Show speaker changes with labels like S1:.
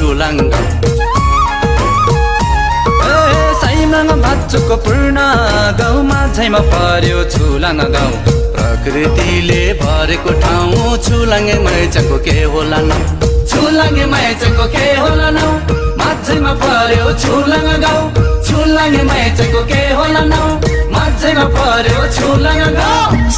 S1: छुलाङ साइमाङ भाचुको पूर्ण गाउँमा झैमा पर्यो छुलाङ गाउँ प्रकृतिले भरेको ठाउँ छुलाङ्गे मैचको के होला न छुलाङ्गे मैचको के होला न माझैमा पर्यो छुलाङ गाउँ छुलाङ्गे मैचको के होला न माझैमा पर्यो छुलाङ गाउँ